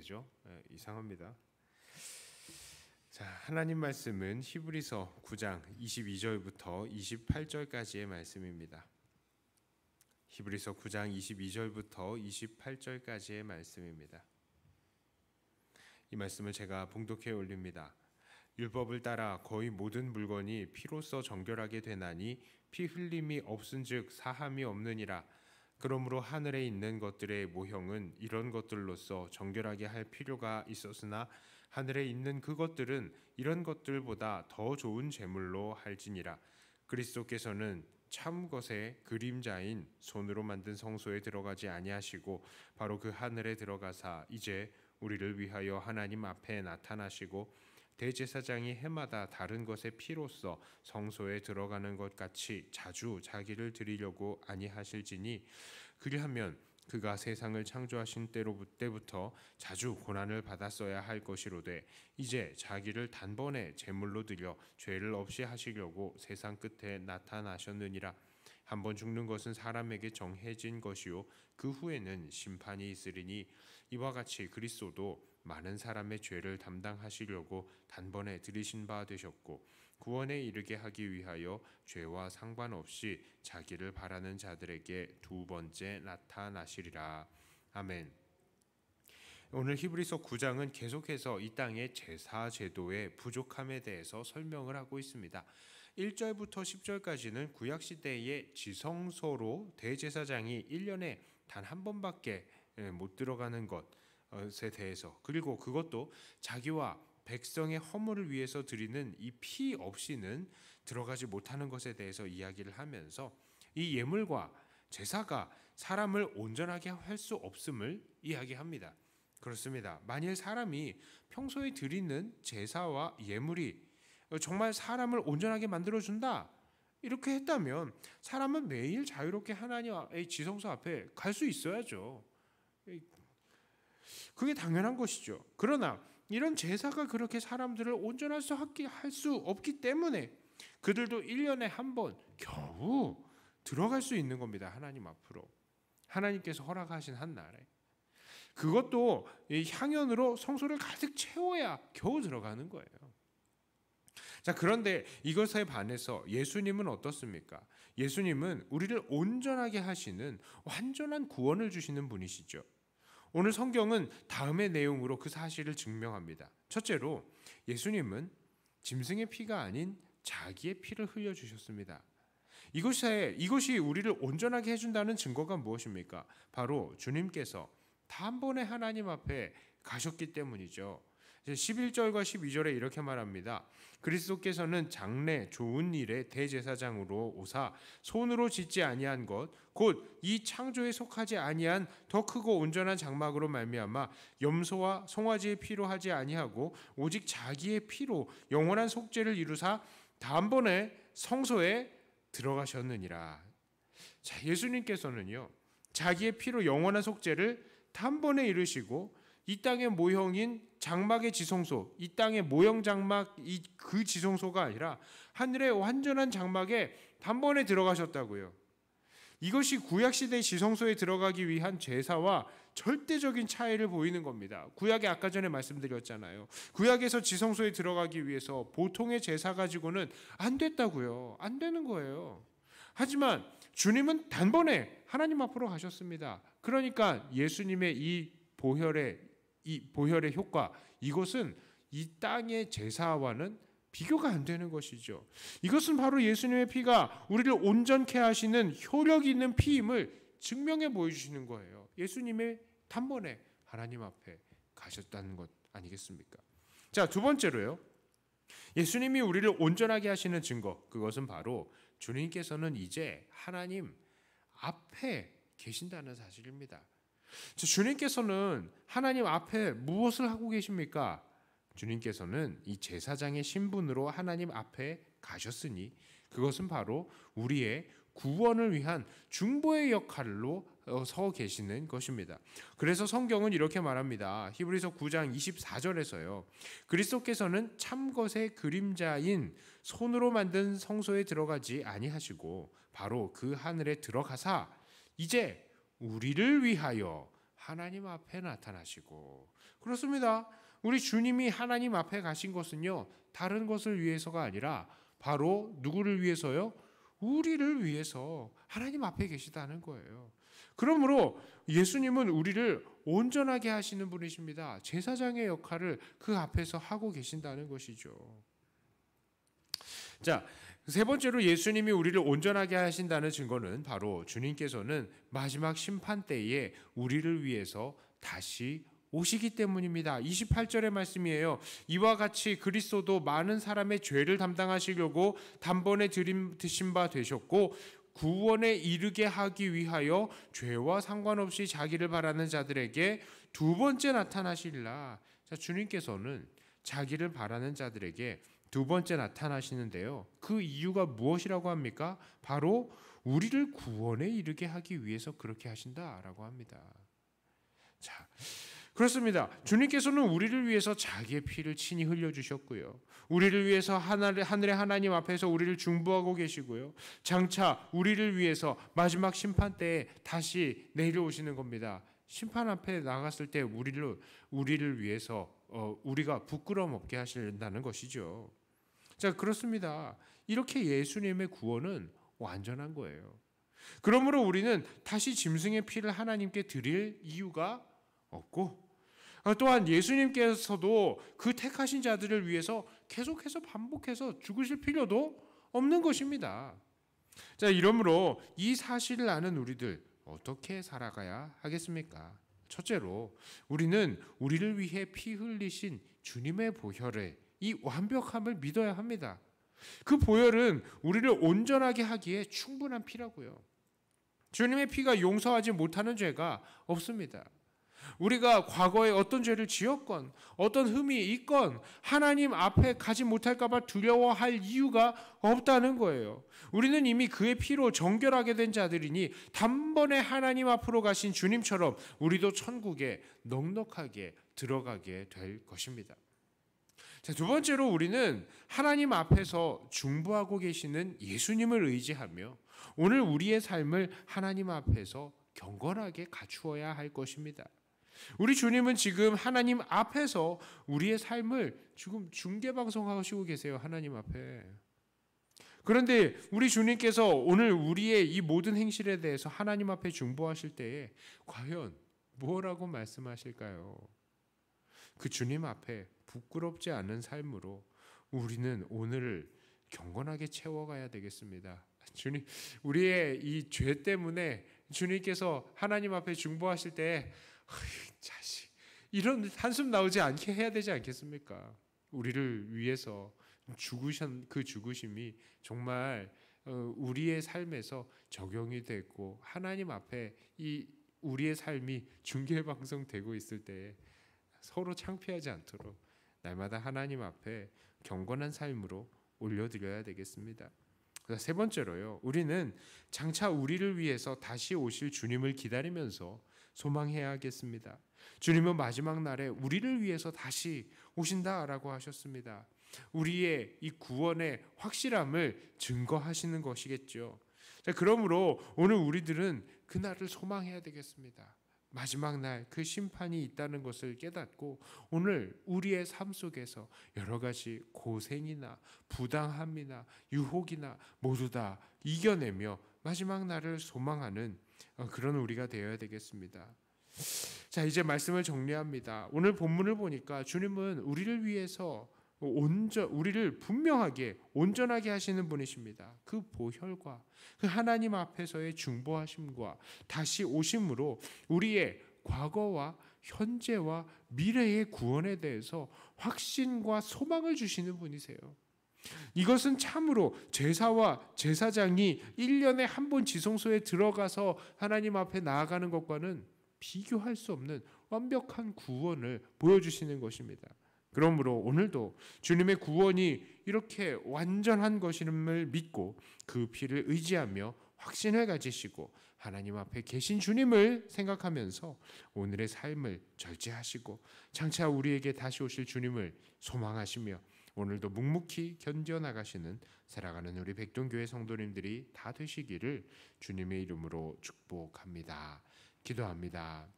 되죠? 이상합니다. 자, 하나님 말씀은 히브리서 9장 22절부터 28절까지의 말씀입니다. 히브리서 9장 22절부터 28절까지의 말씀입니다. 이 말씀을 제가 봉독해 올립니다. 율법을 따라 거의 모든 물건이 피로써 정결하게 되나니 피 흘림이 없은즉 사함이 없느니라. 그러므로 하늘에 있는 것들의 모형은 이런 것들로서 정결하게 할 필요가 있었으나 하늘에 있는 그것들은 이런 것들보다 더 좋은 제물로 할지니라. 그리스도께서는 참 것의 그림자인 손으로 만든 성소에 들어가지 아니하시고 바로 그 하늘에 들어가사 이제 우리를 위하여 하나님 앞에 나타나시고 대제사장이 해마다 다른 것의 피로써 성소에 들어가는 것 같이 자주 자기를 드리려고 아니하실지니 그리하면 그가 세상을 창조하신 때부터 자주 고난을 받았어야 할 것이로되 이제 자기를 단번에 제물로 드려 죄를 없이 하시려고 세상 끝에 나타나셨느니라. 한번 죽는 것은 사람에게 정해진 것이요 그 후에는 심판이 있으리니 이와 같이 그리스도도 많은 사람의 죄를 담당하시려고 단번에 들이신 바 되셨고 구원에 이르게 하기 위하여 죄와 상관없이 자기를 바라는 자들에게 두 번째 나타나시리라. 아멘. 오늘 히브리서 9장은 계속해서 이 땅의 제사 제도의 부족함에 대해서 설명을 하고 있습니다. 1절부터 10절까지는 구약시대의 지성소로 대제사장이 1년에 단 한 번밖에 못 들어가는 것에 대해서, 그리고 그것도 자기와 백성의 허물을 위해서 드리는 이 피 없이는 들어가지 못하는 것에 대해서 이야기를 하면서 이 예물과 제사가 사람을 온전하게 할 수 없음을 이야기합니다. 그렇습니다. 만일 사람이 평소에 드리는 제사와 예물이 정말 사람을 온전하게 만들어준다 이렇게 했다면 사람은 매일 자유롭게 하나님의 지성소 앞에 갈 수 있어야죠. 그게 당연한 것이죠. 그러나 이런 제사가 그렇게 사람들을 온전할 수 없기 때문에 그들도 1년에 한 번 겨우 들어갈 수 있는 겁니다. 하나님 앞으로 하나님께서 허락하신 한 날에, 그것도 향연으로 성소를 가득 채워야 겨우 들어가는 거예요. 자, 그런데 이것에 반해서 예수님은 어떻습니까? 예수님은 우리를 온전하게 하시는 완전한 구원을 주시는 분이시죠. 오늘 성경은 다음의 내용으로 그 사실을 증명합니다. 첫째로 예수님은 짐승의 피가 아닌 자기의 피를 흘려주셨습니다. 이것이 우리를 온전하게 해준다는 증거가 무엇입니까? 바로 주님께서 단번에 하나님 앞에 가셨기 때문이죠. 11절과 12절에 이렇게 말합니다. 그리스도께서는 장래 좋은 일의 대제사장으로 오사 손으로 짓지 아니한 것 곧 이 창조에 속하지 아니한 더 크고 온전한 장막으로 말미암아 염소와 송아지의 피로 하지 아니하고 오직 자기의 피로 영원한 속죄를 이루사 단번에 성소에 들어가셨느니라. 자, 예수님께서는요 자기의 피로 영원한 속죄를 단번에 이루시고 이 땅의 모형인 장막의 지성소, 이 땅의 모형 장막 그 지성소가 아니라 하늘의 완전한 장막에 단번에 들어가셨다고요. 이것이 구약시대의 지성소에 들어가기 위한 제사와 절대적인 차이를 보이는 겁니다. 구약에 아까 전에 말씀드렸잖아요. 구약에서 지성소에 들어가기 위해서 보통의 제사 가지고는 안 됐다고요. 안 되는 거예요. 하지만 주님은 단번에 하나님 앞으로 가셨습니다. 그러니까 예수님의 이 보혈의 효과, 이것은 이 땅의 제사와는 비교가 안 되는 것이죠. 이것은 바로 예수님의 피가 우리를 온전케 하시는 효력 있는 피임을 증명해 보여주시는 거예요. 예수님의 단번에 하나님 앞에 가셨다는 것 아니겠습니까? 자, 두 번째로요. 예수님이 우리를 온전하게 하시는 증거, 그것은 바로 주님께서는 이제 하나님 앞에 계신다는 사실입니다. 주님께서는 하나님 앞에 무엇을 하고 계십니까? 주님께서는 이 제사장의 신분으로 하나님 앞에 가셨으니 그것은 바로 우리의 구원을 위한 중보의 역할로 서 계시는 것입니다. 그래서 성경은 이렇게 말합니다. 히브리서 9장 24절에서요. 그리스도께서는 참 것의 그림자인 손으로 만든 성소에 들어가지 아니하시고 바로 그 하늘에 들어가사 이제 우리를 위하여 하나님 앞에 나타나시고, 그렇습니다. 우리 주님이 하나님 앞에 가신 것은요, 다른 것을 위해서가 아니라 바로 누구를 위해서요? 우리를 위해서 하나님 앞에 계시다는 거예요. 그러므로 예수님은 우리를 온전하게 하시는 분이십니다. 제사장의 역할을 그 앞에서 하고 계신다는 것이죠. 자, 세 번째로 예수님이 우리를 온전하게 하신다는 증거는 바로 주님께서는 마지막 심판 때에 우리를 위해서 다시 오시기 때문입니다. 28절의 말씀이에요. 이와 같이 그리스도도 많은 사람의 죄를 담당하시려고 단번에 드신 바 되셨고 구원에 이르게 하기 위하여 죄와 상관없이 자기를 바라는 자들에게 두 번째 나타나시리라. 자, 주님께서는 자기를 바라는 자들에게 두 번째 나타나시는데요. 그 이유가 무엇이라고 합니까? 바로 우리를 구원에 이르게 하기 위해서 그렇게 하신다라고 합니다. 자, 그렇습니다. 주님께서는 우리를 위해서 자기의 피를 친히 흘려주셨고요. 우리를 위해서 하늘의 하나님 앞에서 우리를 중보하고 계시고요. 장차 우리를 위해서 마지막 심판 때에 다시 내려오시는 겁니다. 심판 앞에 나갔을 때 우리를 위해서 우리가 부끄러움 없게 하신다는 것이죠. 자, 그렇습니다. 이렇게 예수님의 구원은 완전한 거예요. 그러므로 우리는 다시 짐승의 피를 하나님께 드릴 이유가 없고, 또한 예수님께서도 그 택하신 자들을 위해서 계속해서 반복해서 죽으실 필요도 없는 것입니다. 자, 이러므로 이 사실을 아는 우리들 어떻게 살아가야 하겠습니까? 첫째로 우리는 우리를 위해 피 흘리신 주님의 보혈의 이 완벽함을 믿어야 합니다. 그 보혈은 우리를 온전하게 하기에 충분한 피라고요. 주님의 피가 용서하지 못하는 죄가 없습니다. 우리가 과거에 어떤 죄를 지었건 어떤 흠이 있건 하나님 앞에 가지 못할까 봐 두려워할 이유가 없다는 거예요. 우리는 이미 그의 피로 정결하게 된 자들이니 단번에 하나님 앞으로 가신 주님처럼 우리도 천국에 넉넉하게 들어가게 될 것입니다. 자, 두 번째로 우리는 하나님 앞에서 중보하고 계시는 예수님을 의지하며 오늘 우리의 삶을 하나님 앞에서 경건하게 갖추어야 할 것입니다. 우리 주님은 지금 하나님 앞에서 우리의 삶을 지금 중계방송하시고 계세요. 하나님 앞에. 그런데 우리 주님께서 오늘 우리의 이 모든 행실에 대해서 하나님 앞에 중보하실 때에 과연 뭐라고 말씀하실까요? 그 주님 앞에 부끄럽지 않은 삶으로 우리는 오늘을 경건하게 채워가야 되겠습니다. 주님, 우리의 이 죄 때문에 주님께서 하나님 앞에 중보하실 때에 자식, 이런 한숨 나오지 않게 해야 되지 않겠습니까? 우리를 위해서 죽으신 그 죽으심이 정말 우리의 삶에서 적용이 됐고 하나님 앞에 이 우리의 삶이 중계 방송되고 있을 때에 서로 창피하지 않도록 날마다 하나님 앞에 경건한 삶으로 올려드려야 되겠습니다. 세 번째로요, 우리는 장차 우리를 위해서 다시 오실 주님을 기다리면서 소망해야 하겠습니다. 주님은 마지막 날에 우리를 위해서 다시 오신다라고 하셨습니다. 우리의 이 구원의 확실함을 증거하시는 것이겠죠. 자, 그러므로 오늘 우리들은 그날을 소망해야 되겠습니다. 마지막 날 그 심판이 있다는 것을 깨닫고 오늘 우리의 삶 속에서 여러 가지 고생이나 부당함이나 유혹이나 모두 다 이겨내며 마지막 날을 소망하는 그런 우리가 되어야 되겠습니다. 자, 이제 말씀을 정리합니다. 오늘 본문을 보니까 주님은 우리를 위해서 우리를 분명하게 온전하게 하시는 분이십니다. 그 보혈과 그 하나님 앞에서의 중보하심과 다시 오심으로 우리의 과거와 현재와 미래의 구원에 대해서 확신과 소망을 주시는 분이세요. 이것은 참으로 제사와 제사장이 1년에 한 번 지성소에 들어가서 하나님 앞에 나아가는 것과는 비교할 수 없는 완벽한 구원을 보여주시는 것입니다. 그러므로 오늘도 주님의 구원이 이렇게 완전한 것임을 믿고 그 피를 의지하며 확신을 가지시고 하나님 앞에 계신 주님을 생각하면서 오늘의 삶을 절제하시고 장차 우리에게 다시 오실 주님을 소망하시며 오늘도 묵묵히 견뎌나가시는 살아가는 우리 백동교회 성도님들이 다 되시기를 주님의 이름으로 축복합니다. 기도합니다.